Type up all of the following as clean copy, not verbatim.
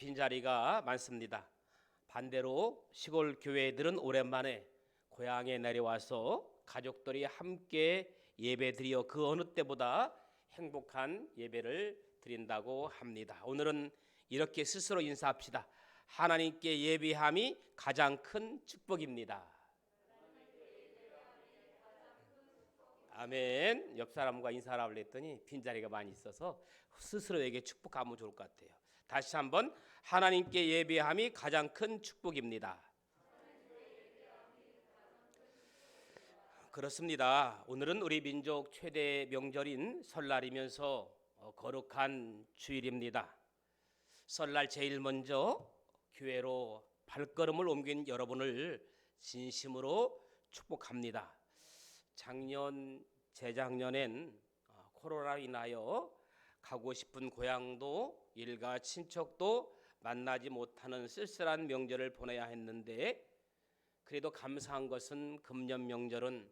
빈자리가 많습니다. 반대로 시골 교회들은 오랜만에 고향에 내려와서 가족들이 함께 예배드려 그 어느 때보다 행복한 예배를 드린다고 합니다. 오늘은 이렇게 스스로 인사합시다. 하나님께 예배함이 가장 큰 축복입니다. 아멘. 옆 사람과 인사하라고 했더니 빈자리가 많이 있어서 스스로에게 축복하면 좋을 것 같아요. 다시 한번 하나님께 예배함이 가장 큰 축복입니다. 그렇습니다. 오늘은 우리 민족 최대 명절인 설날이면서 거룩한 주일입니다. 설날 제일 먼저 교회로 발걸음을 옮긴 여러분을 진심으로 축복합니다. 작년, 재작년엔 코로나로 인하여 가고 싶은 고향도 일가 친척도 만나지 못하는 쓸쓸한 명절을 보내야 했는데, 그래도 감사한 것은 금년 명절은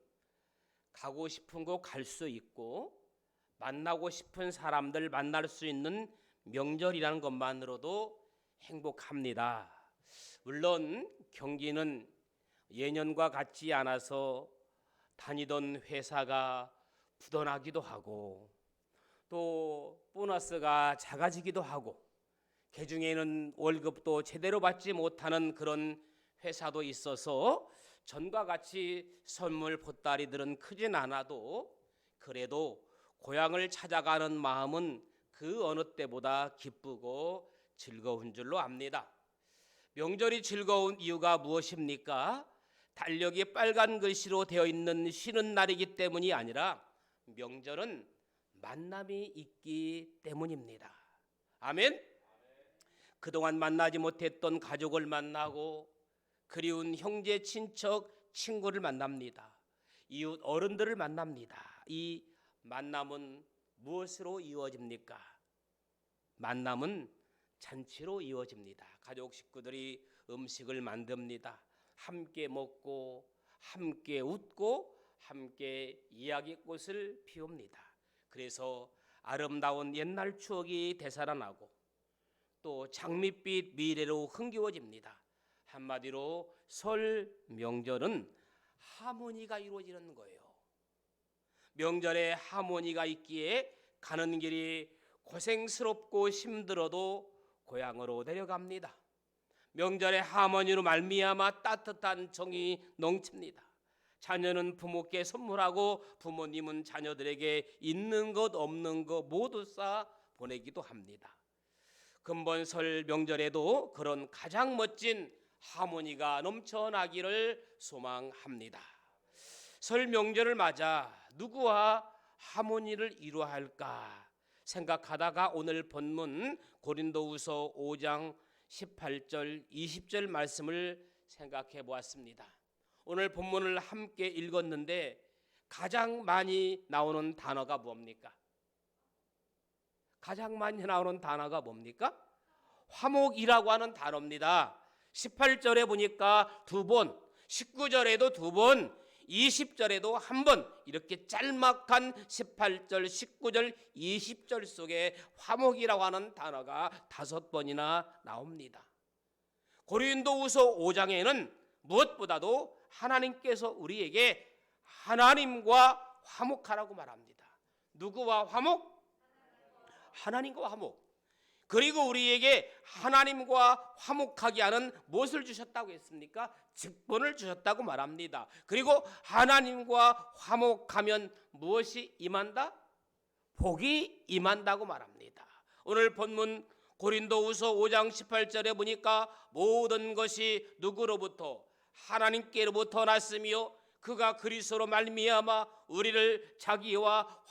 가고 싶은 곳 갈 수 있고 만나고 싶은 사람들 만날 수 있는 명절이라는 것만으로도 행복합니다. 물론 경기는 예년과 같지 않아서 다니던 회사가 부도나기도 하고 또 보너스가 작아지기도 하고 개중에는 월급도 제대로 받지 못하는 그런 회사도 있어서 전과 같이 선물 보따리들은 크진 않아도 그래도 고향을 찾아가는 마음은 그 어느 때보다 기쁘고 즐거운 줄로 압니다. 명절이 즐거운 이유가 무엇입니까? 달력이 빨간 글씨로 되어 있는 쉬는 날이기 때문이 아니라 명절은 만남이 있기 때문입니다. 아멘. 그동안 만나지 못했던 가족을 만나고 그리운 형제, 친척, 친구를 만납니다. 이웃 어른들을 만납니다. 이 만남은 무엇으로 이루어집니까? 만남은 잔치로 이루어집니다. 가족 식구들이 음식을 만듭니다. 함께 먹고 함께 웃고 함께 이야기꽃을 피웁니다. 그래서 아름다운 옛날 추억이 되살아나고 또 장밋빛 미래로 흥겨워집니다. 한마디로 설 명절은 하모니가 이루어지는 거예요. 명절에 하모니가 있기에 가는 길이 고생스럽고 힘들어도 고향으로 내려갑니다. 명절의 하모니로 말미암아 따뜻한 정이 넘칩니다. 자녀는 부모께 선물하고 부모님은 자녀들에게 있는 것 없는 것 모두 쌓아 보내기도 합니다. 금번 설 명절에도 그런 가장 멋진 하모니가 넘쳐나기를 소망합니다. 설 명절을 맞아 누구와 하모니를 이루어야 할까 생각하다가 오늘 본문 고린도후서 5장 18절 20절 말씀을 생각해 보았습니다. 오늘 본문을 함께 읽었는데 가장 많이 나오는 단어가 뭡니까? 가장 많이 나오는 단어가 뭡니까? 화목이라고 하는 단어입니다. 18절에 보니까 2번, 19절에도 2번, 20절에도 한 번, 이렇게 짤막한 18절, 19절, 20절 속에 화목이라고 하는 단어가 5번이나 나옵니다. 고린도후서 5장에는 무엇보다도 하나님께서 우리에게 하나님과 화목하라고 말합니다. 누구와 화목? 하나님과 화목. 그리고 우리에게 하나님과 화목하게 하는 무엇을 주셨다고 했습니까? 직분을 주셨다고 말합니다. 그리고 하나님과 화목하면 무엇이 임한다? 복이 임한다고 말합니다. 오늘 본문 고린도후서 5장 18절에 보니까 모든 것이 누구로부터? 하나님께로부터 났으며 그가 그리스도로 말미암아 우리를 자기와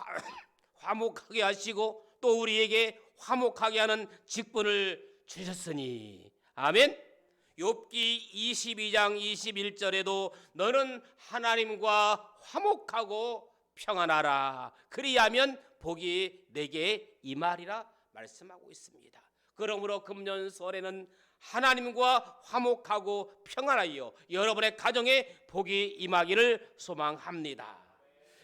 화목하게 하시고 또 우리에게 화목하게 하는 직분을 주셨으니. 아멘. 욥기 22장 21절에도 너는 하나님과 화목하고 평안하라 그리하면 복이 내게 임하리라 말씀하고 있습니다. 그러므로 금년 설에는 하나님과 화목하고 평안하여 여러분의 가정에 복이 임하기를 소망합니다.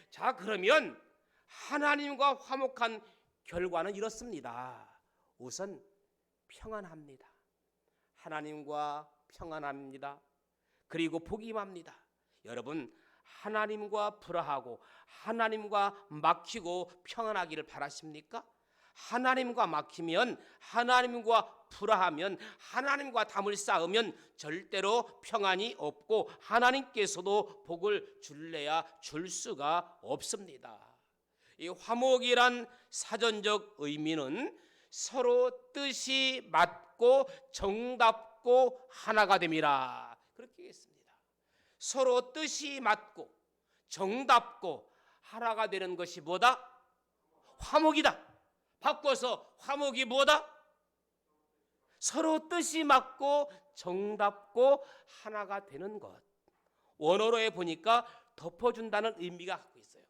자, 그러면 하나님과 화목한 결과는 이렇습니다. 우선 평안합니다. 하나님과 평안합니다. 그리고 복임합니다. 여러분, 하나님과 불화하고 하나님과 막히고 평안하기를 바라십니까? 하나님과 막히면, 하나님과 불화하면, 하나님과 담을 쌓으면 절대로 평안이 없고 하나님께서도 복을 줄래야 줄 수가 없습니다. 이 화목이란 사전적 의미는 서로 뜻이 맞고 정답고 하나가 됨이라, 그렇게 했습니다. 서로 뜻이 맞고 정답고 하나가 되는 것이 뭐다? 화목이다. 바꿔서 화목이 뭐다? 서로 뜻이 맞고 정답고 하나가 되는 것. 원어로에 보니까 덮어준다는 의미가 갖고 있어요.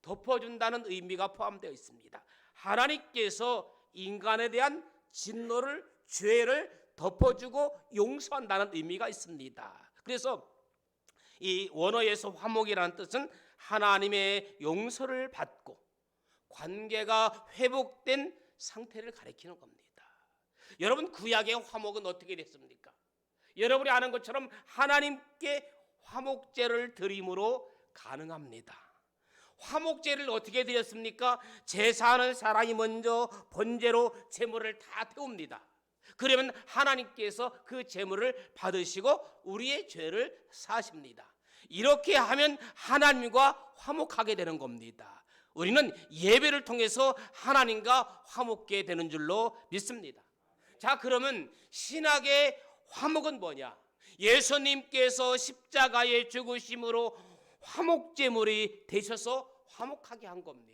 덮어준다는 의미가 포함되어 있습니다. 하나님께서 인간에 대한 진노를, 죄를 덮어주고 용서한다는 의미가 있습니다. 그래서 이 원어에서 화목이라는 뜻은 하나님의 용서를 받고 관계가 회복된 상태를 가리키는 겁니다. 여러분, 구약의 화목은 어떻게 됐습니까? 여러분이 아는 것처럼 하나님께 화목제를 드림으로 가능합니다. 화목제를 어떻게 드렸습니까? 제사하는 사람이 먼저 번제로 제물을 다 태웁니다. 그러면 하나님께서 그 제물을 받으시고 우리의 죄를 사십니다. 이렇게 하면 하나님과 화목하게 되는 겁니다. 우리는 예배를 통해서 하나님과 화목게 되는 줄로 믿습니다. 자, 그러면 신학의 화목은 뭐냐? 예수님께서 십자가의 죽으심으로 화목제물이 되셔서 화목하게 한 겁니다.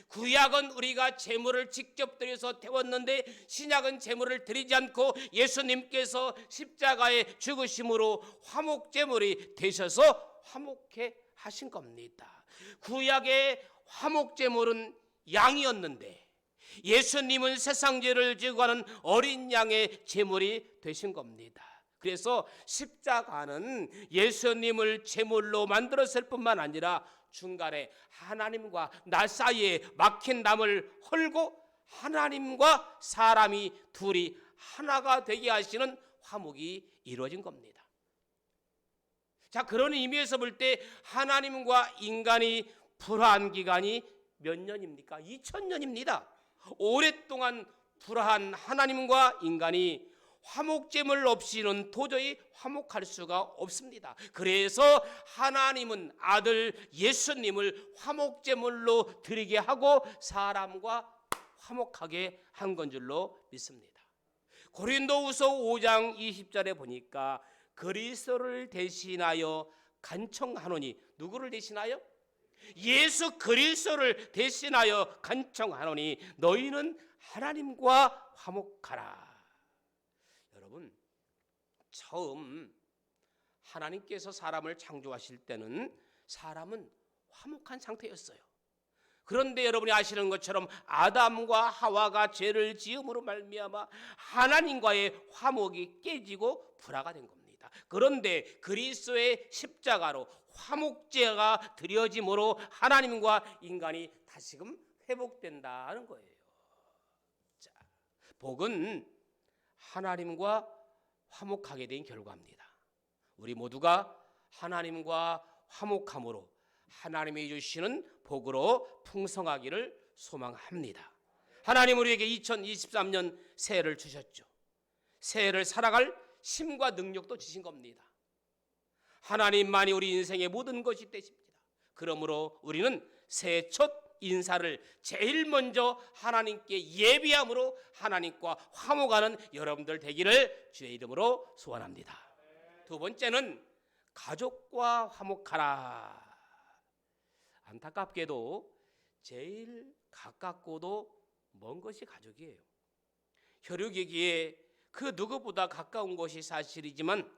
구약은 우리가 제물을 직접 드려서 태웠는데 신약은 제물을 드리지 않고 예수님께서 십자가의 죽으심으로 화목제물이 되셔서 화목해 하신 겁니다. 구약의 화목제물은 양이었는데 예수님은 세상 죄를 지고 가는 어린 양의 제물이 되신 겁니다. 그래서 십자가는 예수님을 제물로 만들었을 뿐만 아니라 중간에 하나님과 나 사이에 막힌 담을 헐고 하나님과 사람이 둘이 하나가 되게 하시는 화목이 이루어진 겁니다. 자, 그런 의미에서 볼 때 하나님과 인간이 불화한 기간이 몇 년입니까? 2000년입니다. 오랫동안 불화한 하나님과 인간이 화목제물 없이는 도저히 화목할 수가 없습니다. 그래서 하나님은 아들 예수님을 화목제물로 드리게 하고 사람과 화목하게 한 건 줄로 믿습니다. 고린도후서 5장 20절에 보니까 그리스도를 대신하여 간청하노니, 누구를 대신하여? 예수 그리스도를 대신하여 간청하노니 너희는 하나님과 화목하라. 여러분, 처음 하나님께서 사람을 창조하실 때는 사람은 화목한 상태였어요. 그런데 여러분이 아시는 것처럼 아담과 하와가 죄를 지음으로 말미암아 하나님과의 화목이 깨지고 불화가 된 겁니다. 그런데 그리스도의 십자가로 화목제가 드려짐으로 하나님과 인간이 다시금 회복된다는 거예요. 자, 복은 하나님과 화목하게 된 결과입니다. 우리 모두가 하나님과 화목함으로 하나님이 주시는 복으로 풍성하기를 소망합니다. 하나님 우리에게 2023년 새해를 주셨죠. 새해를 살아갈 힘과 능력도 주신 겁니다. 하나님만이 우리 인생의 모든 것이 되십니다. 그러므로 우리는 새해 첫 인사를 제일 먼저 하나님께 예비함으로 하나님과 화목하는 여러분들 되기를 주의 이름으로 소원합니다. 두 번째는 가족과 화목하라. 안타깝게도 제일 가깝고도 먼 것이 가족이에요. 혈육이기에 그 누구보다 가까운 것이 사실이지만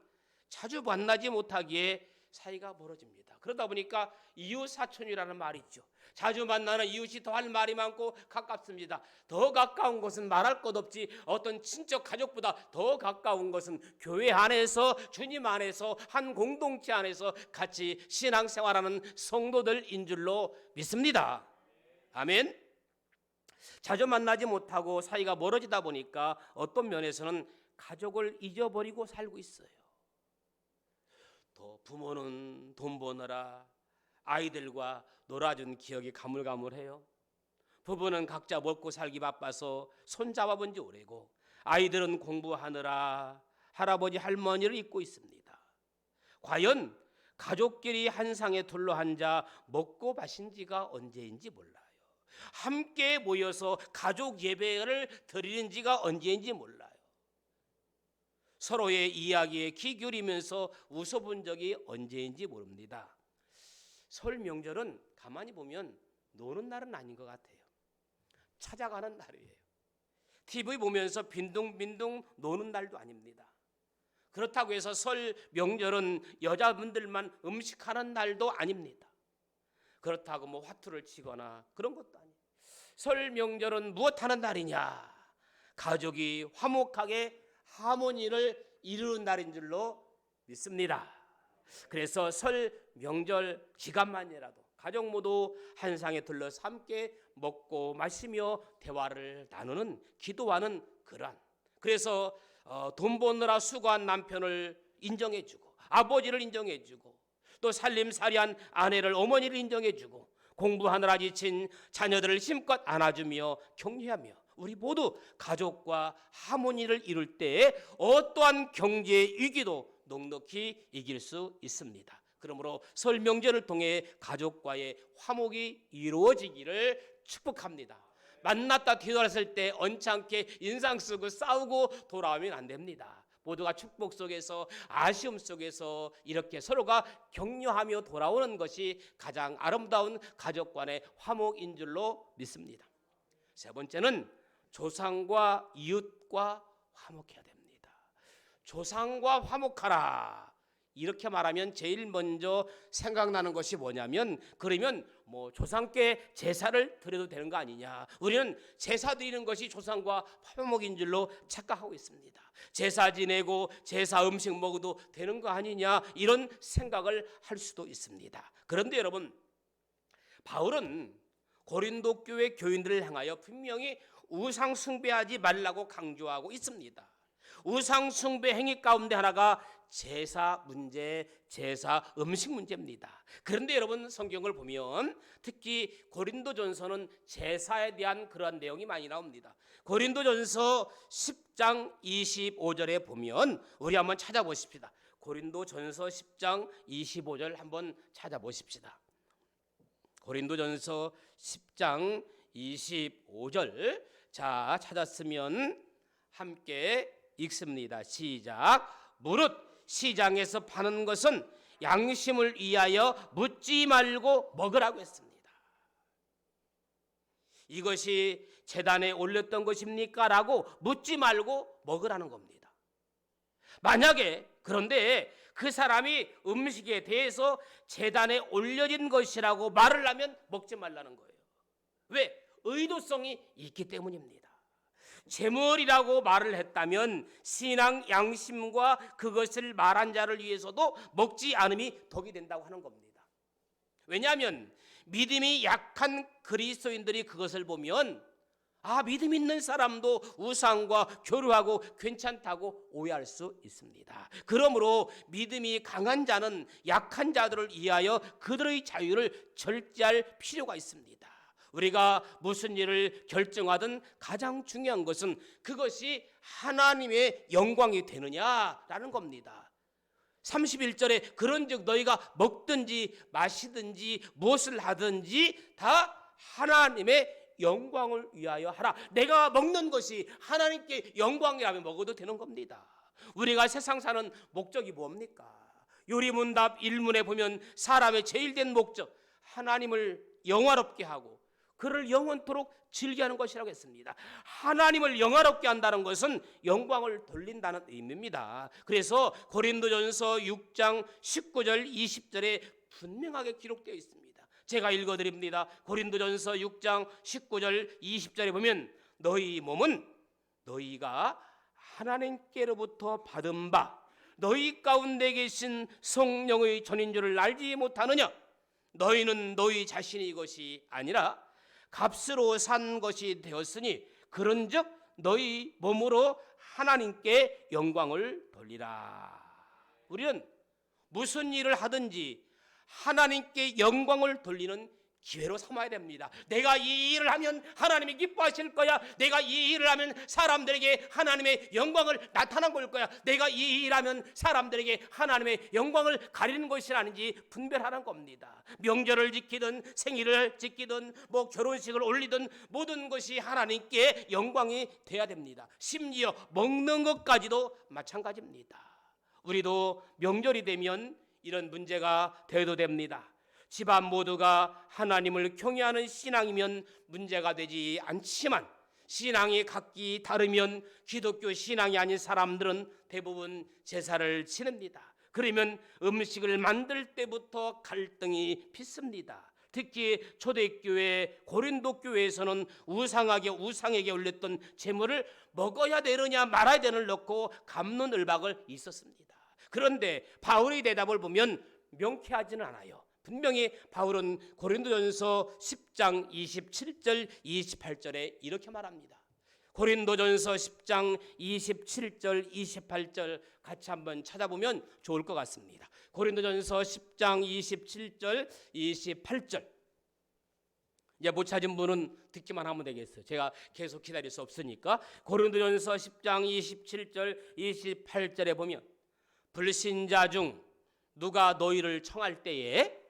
자주 만나지 못하기에 사이가 멀어집니다. 그러다 보니까 이웃사촌이라는 말이 있죠. 자주 만나는 이웃이 더 할 말이 많고 가깝습니다. 더 가까운 것은 말할 것 없지 어떤 친척 가족보다 더 가까운 것은 교회 안에서 주님 안에서 한 공동체 안에서 같이 신앙생활하는 성도들인 줄로 믿습니다. 아멘. 자주 만나지 못하고 사이가 멀어지다 보니까 어떤 면에서는 가족을 잊어버리고 살고 있어요. 또 부모는 돈 버느라 아이들과 놀아준 기억이 가물가물해요. 부부는 각자 먹고 살기 바빠서 손잡아본 지 오래고 아이들은 공부하느라 할아버지 할머니를 잊고 있습니다. 과연 가족끼리 한 상에 둘러앉아 먹고 마신 지가 언제인지 몰라요. 함께 모여서 가족 예배를 드리는 지가 언제인지 몰라요. 서로의 이야기에 귀 기울이면서 웃어본 적이 언제인지 모릅니다. 설 명절은 가만히 보면 노는 날은 아닌 것 같아요. 찾아가는 날이에요. TV 보면서 빈둥빈둥 노는 날도 아닙니다. 그렇다고 해서 설 명절은 여자분들만 음식하는 날도 아닙니다. 그렇다고 뭐 화투를 치거나 그런 것도 아니에요. 설 명절은 무엇하는 날이냐? 가족이 화목하게 하모니를 이루는 날인 줄로 믿습니다. 그래서 설 명절 기간만이라도 가족 모두 한 상에 둘러서 함께 먹고 마시며 대화를 나누는, 기도하는 그러한, 그래서 돈 버느라 수고한 남편을 인정해주고 아버지를 인정해주고 또 살림살이한 아내를, 어머니를 인정해주고 공부하느라 지친 자녀들을 힘껏 안아주며 격려하며 우리 모두 가족과 하모니를 이룰 때에 어떠한 경제의 위기도 넉넉히 이길 수 있습니다. 그러므로 설 명절을 통해 가족과의 화목이 이루어지기를 축복합니다. 만났다 뒤돌았을 때 언짢게 인상 쓰고 싸우고 돌아오면 안 됩니다. 모두가 축복 속에서, 아쉬움 속에서 이렇게 서로가 격려하며 돌아오는 것이 가장 아름다운 가족 간의 화목인 줄로 믿습니다. 세 번째는 조상과 이웃과 화목해야 됩니다. 조상과 화목하라. 이렇게 말하면 제일 먼저 생각나는 것이 뭐냐면, 그러면 뭐 조상께 제사를 드려도 되는 거 아니냐, 우리는 제사 드리는 것이 조상과 화목인 줄로 착각하고 있습니다. 제사 지내고 제사 음식 먹어도 되는 거 아니냐, 이런 생각을 할 수도 있습니다. 그런데 여러분, 바울은 고린도 교회 교인들을 향하여 분명히 우상 숭배하지 말라고 강조하고 있습니다. 우상 숭배 행위 가운데 하나가 제사 문제, 제사 음식 문제입니다. 그런데 여러분, 성경을 보면 특히 고린도전서는 제사에 대한 그러한 내용이 많이 나옵니다. 고린도전서 10장 25절에 보면 우리 한번 찾아보십시다. 고린도전서 10장 25절 한번 찾아보십시다. 고린도전서 10장 25절, 자, 찾았으면 함께 읽습니다. 시작. 무릇 시장에서 파는 것은 양심을 위하여 묻지 말고 먹으라고 했습니다. 이것이 제단에 올렸던 것입니까? 라고 묻지 말고 먹으라는 겁니다. 만약에 그런데 그 사람이 음식에 대해서 제단에 올려진 것이라고 말을 하면 먹지 말라는 거예요. 왜? 의도성이 있기 때문입니다. 제물이라고 말을 했다면 신앙 양심과 그것을 말한 자를 위해서도 먹지 않음이 덕이 된다고 하는 겁니다. 왜냐하면 믿음이 약한 그리스도인들이 그것을 보면 믿음 있는 사람도 우상과 교류하고 괜찮다고 오해할 수 있습니다. 그러므로 믿음이 강한 자는 약한 자들을 위하여 그들의 자유를 절제할 필요가 있습니다. 우리가 무슨 일을 결정하든 가장 중요한 것은 그것이 하나님의 영광이 되느냐라는 겁니다. 31절에 그런즉 너희가 먹든지 마시든지 무엇을 하든지 다 하나님의 영광을 위하여 하라. 내가 먹는 것이 하나님께 영광이라면 먹어도 되는 겁니다. 우리가 세상 사는 목적이 뭡니까? 요리문답 1문에 보면 사람의 제일 된 목적, 하나님을 영화롭게 하고 그를 영원토록 즐겨하는 것이라고 했습니다. 하나님을 영화롭게 한다는 것은 영광을 돌린다는 의미입니다. 그래서 고린도전서 6장 19절 20절에 분명하게 기록되어 있습니다. 제가 읽어드립니다. 고린도전서 6장 19절 20절에 보면 너희 몸은 너희가 하나님께로부터 받은 바 너희 가운데 계신 성령의 전인 줄을 알지 못하느냐? 너희는 너희 자신이 것이 아니라 값으로 산 것이 되었으니 그런즉 너희 몸으로 하나님께 영광을 돌리라. 우리는 무슨 일을 하든지 하나님께 영광을 돌리는 기회로 삼아야 됩니다. 내가 이 일을 하면 하나님이 기뻐하실 거야. 내가 이 일을 하면 사람들에게 하나님의 영광을 나타난 걸 거야. 내가 이 일을 하면 사람들에게 하나님의 영광을 가리는 것이 아닌지 분별하는 겁니다. 명절을 지키든 생일을 지키든 결혼식을 올리든 모든 것이 하나님께 영광이 돼야 됩니다. 심지어 먹는 것까지도 마찬가지입니다. 우리도 명절이 되면 이런 문제가 돼도 됩니다. 집안 모두가 하나님을 경외하는 신앙이면 문제가 되지 않지만 신앙이 각기 다르면 기독교 신앙이 아닌 사람들은 대부분 제사를 지냅니다. 그러면 음식을 만들 때부터 갈등이 빚습니다. 특히 초대교회 고린도 교회에서는 우상에게 올렸던 제물을 먹어야 되느냐 말아야 되느냐를 놓고 갑론을박을 있었습니다. 그런데 바울의 대답을 보면 명쾌하지는 않아요. 분명히 바울은 고린도전서 10장 27절 28절에 이렇게 말합니다. 고린도전서 10장 27절 28절 같이 한번 찾아보면 좋을 것 같습니다. 고린도전서 10장 27절 28절. 이제 못 찾은 분은 듣기만 하면 되겠어요. 제가 계속 기다릴 수 없으니까. 고린도전서 10장 27절 28절에 보면 불신자 중 누가 너희를 청할 때에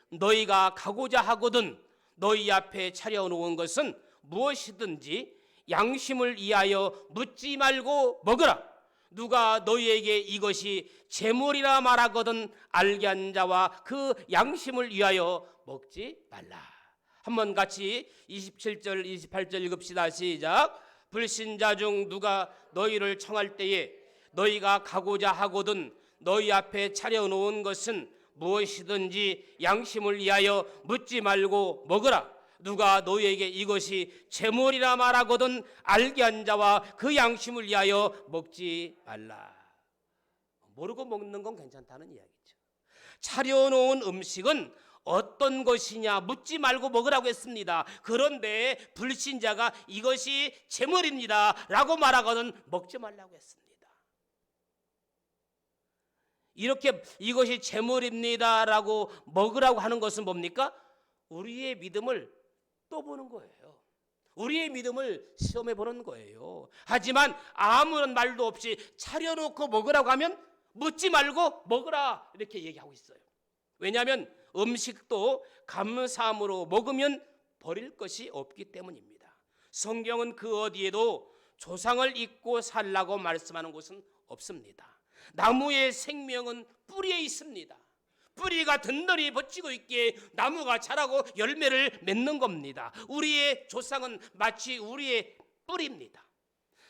너희가 가고자 하거든 너희 앞에 차려놓은 것은 무엇이든지 양심을 위하여 묻지 말고 먹으라. 누가 너희에게 이것이 제물이라 말하거든 알게 한 자와 그 양심을 위하여 먹지 말라. 한번 같이 27절 28절 읽읍시다. 시작. 불신자 중 누가 너희를 청할 때에 너희가 가고자 하거든 너희 앞에 차려놓은 것은 무엇이든지 양심을 위하여 묻지 말고 먹으라. 누가 너희에게 이것이 제물이라 말하거든 알게 한 자와 그 양심을 위하여 먹지 말라. 모르고 먹는 건 괜찮다는 이야기죠. 차려놓은 음식은 어떤 것이냐 묻지 말고 먹으라고 했습니다. 그런데 불신자가 이것이 제물입니다 라고 말하거든 먹지 말라고 했습니다. 이렇게 이것이 제물입니다라고 먹으라고 하는 것은 뭡니까? 우리의 믿음을 또 보는 거예요. 우리의 믿음을 시험해 보는 거예요. 하지만 아무런 말도 없이 차려놓고 먹으라고 하면 묻지 말고 먹으라 이렇게 얘기하고 있어요. 왜냐하면 음식도 감사함으로 먹으면 버릴 것이 없기 때문입니다. 성경은 그 어디에도 조상을 잊고 살라고 말씀하는 곳은 없습니다. 나무의 생명은 뿌리에 있습니다. 뿌리가 든든히 버티고 있기에 나무가 자라고 열매를 맺는 겁니다. 우리의 조상은 마치 우리의 뿌리입니다.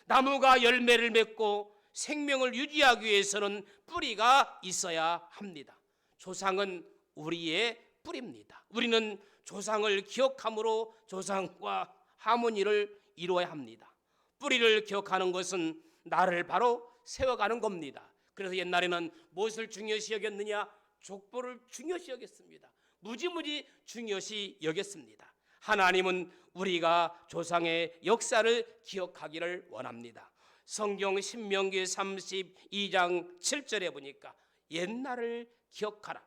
나무가 열매를 맺고 생명을 유지하기 위해서는 뿌리가 있어야 합니다. 조상은 우리의 뿌리입니다. 우리는 조상을 기억함으로 조상과 하모니를 이루어야 합니다. 뿌리를 기억하는 것은 나를 바로 세워가는 겁니다. 그래서 옛날에는 무엇을 중요시 여겼느냐? 족보를 중요시 여겼습니다. 무지무지 중요시 여겼습니다. 하나님은 우리가 조상의 역사를 기억하기를 원합니다. 성경 신명기 32장 7절에 보니까 옛날을 기억하라.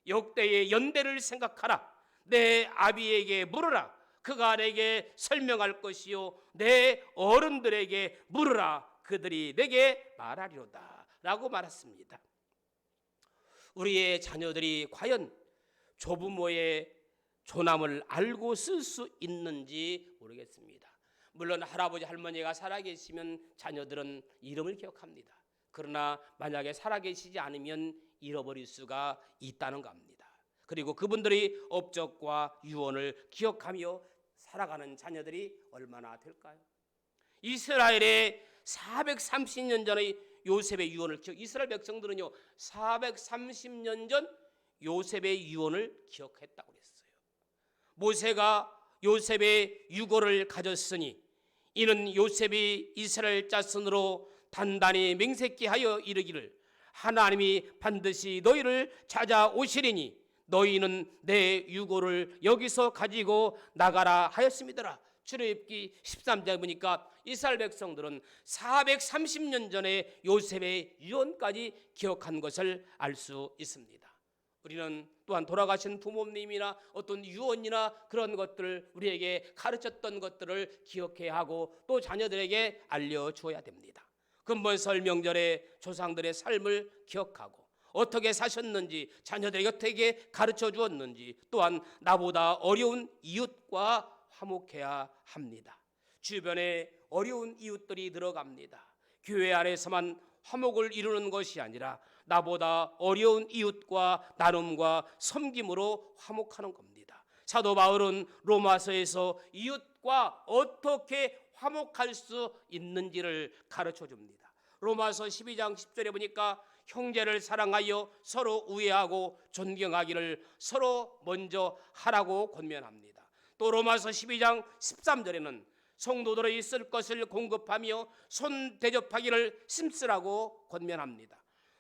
역대의 연대를 생각하라. 내 아비에게 물으라. 그가 내게 설명할 것이요 내 어른들에게 물으라. 그들이 내게 말하리로다 라고 말했습니다. 우리의 자녀들이 과연 조부모의 조남을 알고 쓸 수 있는지 모르겠습니다. 물론 할아버지 할머니가 살아계시면 자녀들은 이름을 기억합니다. 그러나 만약에 살아계시지 않으면 잃어버릴 수가 있다는 겁니다. 그리고 그분들의 업적과 유언을 기억하며 살아가는 자녀들이 얼마나 될까요? 이스라엘의 430년 전의 요셉의 유언을 이스라엘 백성들은요 430년 전 요셉의 유언을 기억했다고 그랬어요. 모세가 요셉의 유고를 가졌으니 이는 요셉이 이스라엘 자손으로 단단히 맹세케하여 이르기를 하나님이 반드시 너희를 찾아오시리니 너희는 내 유고를 여기서 가지고 나가라 하였음이더라. 출애굽기 13장에 보니까 이스라엘 백성들은 430년 전에 요셉의 유언까지 기억한 것을 알 수 있습니다. 우리는 또한 돌아가신 부모님이나 어떤 유언이나 그런 것들을 우리에게 가르쳤던 것들을 기억해야 하고 또 자녀들에게 알려주어야 됩니다. 근본 설 명절에 조상들의 삶을 기억하고 어떻게 사셨는지, 자녀들에게 어떻게 가르쳐 주었는지, 또한 나보다 어려운 이웃과 화목해야 합니다. 주변에 어려운 이웃들이 들어갑니다. 교회 안에서만 화목을 이루는 것이 아니라 나보다 어려운 이웃과 나눔과 섬김으로 화목하는 겁니다. 사도 바울은 로마서에서 이웃과 어떻게 화목할 수 있는지를 가르쳐 줍니다. 로마서 12장 10절에 보니까 형제를 사랑하여 서로 우애하고 존경하기를 서로 먼저 하라고 권면합니다. 또 로마서 12장 13절에는 성도들의 있을 것을 공급하며 손 대접하기를 힘쓰라고 권면합니다.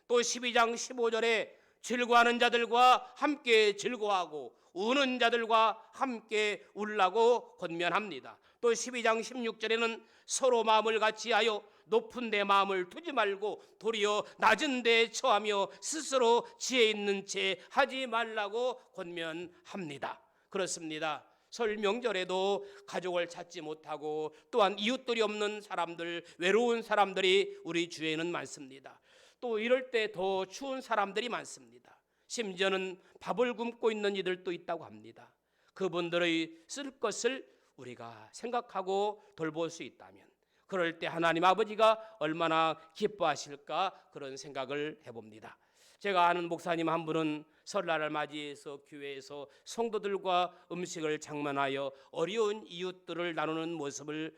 또 12장 15절에 즐거워하는 자들과 함께 즐거워하고 우는 자들과 함께 울라고 권면합니다. 또 12장 16절에는 서로 마음을 같이하여 높은 데 마음을 두지 말고 도리어 낮은 데에 처하며 스스로 지혜 있는 채 하지 말라고 권면합니다. 그렇습니다. 설 명절에도 가족을 찾지 못하고 또한 이웃들이 없는 사람들, 외로운 사람들이 우리 주위에는 많습니다. 또 이럴 때 더 추운 사람들이 많습니다. 심지어는 밥을 굶고 있는 이들도 있다고 합니다. 그분들의 쓸 것을 우리가 생각하고 돌볼 수 있다면 그럴 때 하나님 아버지가 얼마나 기뻐하실까 그런 생각을 해봅니다. 제가 아는 목사님 한 분은 설날을 맞이해서 교회에서 성도들과 음식을 장만하여 어려운 이웃들을 나누는 모습을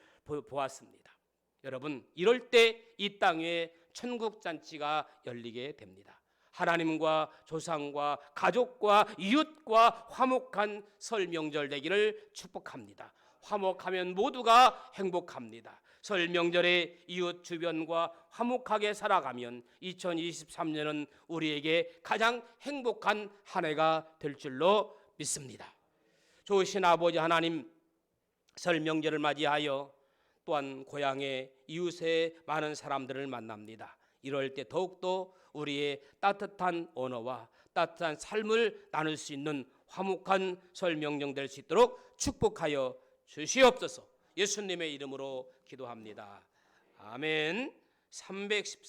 보았습니다. 여러분, 이럴 때 이 땅에 천국잔치가 열리게 됩니다. 하나님과 조상과 가족과 이웃과 화목한 설 명절 되기를 축복합니다. 화목하면 모두가 행복합니다. 설 명절에 이웃 주변과 화목하게 살아가면 2023년은 우리에게 가장 행복한 한 해가 될 줄로 믿습니다. 좋으신 아버지 하나님, 설 명절을 맞이하여 또한 고향의 이웃의 많은 사람들을 만납니다. 이럴 때 더욱더 우리의 따뜻한 언어와 따뜻한 삶을 나눌 수 있는 화목한 설 명절 될 수 있도록 축복하여 주시옵소서. 예수님의 이름으로 기도합니다. 아멘. 314